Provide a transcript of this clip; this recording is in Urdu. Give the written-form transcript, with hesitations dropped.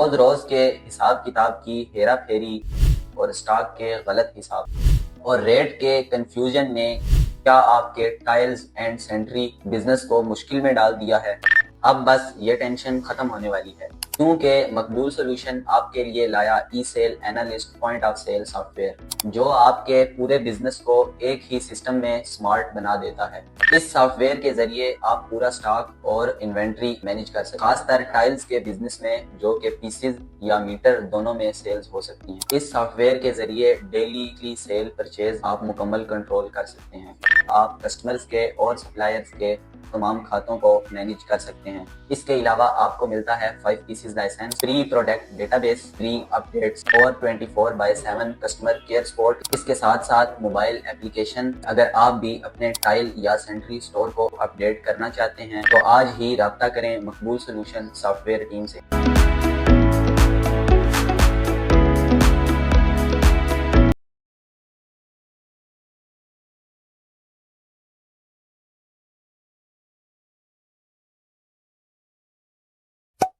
روز روز کے حساب کتاب کی ہیرا پھیری اور اسٹاک کے غلط حساب اور ریٹ کے کنفیوژن نے کیا آپ کے ٹائلز اینڈ سینٹری بزنس کو مشکل میں ڈال دیا ہے؟ اب بس یہ ٹینشن ختم ہونے والی ہے، کیونکہ مقبول سولوشن آپ کے لیے لایا e sale analyst point of sale software, جو آپ کے پورے بزنس کو ایک ہی سسٹم میں سمارٹ بنا دیتا ہے۔ اس سافٹ ویئر کے ذریعے آپ پورا سٹاک اور انوینٹری مینج کر سکتے ہیں، خاص طر ٹائلز کے بزنس میں جو کہ پیسز یا میٹر دونوں میں سیلز ہو سکتی ہیں۔ اس سافٹ ویئر کے ذریعے ڈیلی سیل پرچیز آپ مکمل کنٹرول کر سکتے ہیں۔ آپ کسٹمرز کے اور سپلائرز کے تمام کھاتوں کو مینج کر سکتے ہیں۔ اس کے علاوہ آپ کو ملتا ہے 5 pieces licence, free product database, free updates اور 24/7 کسٹمر کیئر سپورٹ۔ اس کے ساتھ ساتھ موبائل ایپلیکیشن۔ اگر آپ بھی اپنے ٹائل یا سینٹری سٹور کو اپ ڈیٹ کرنا چاہتے ہیں تو آج ہی رابطہ کریں مقبول سولوشن سافٹ ویئر ٹیم سے۔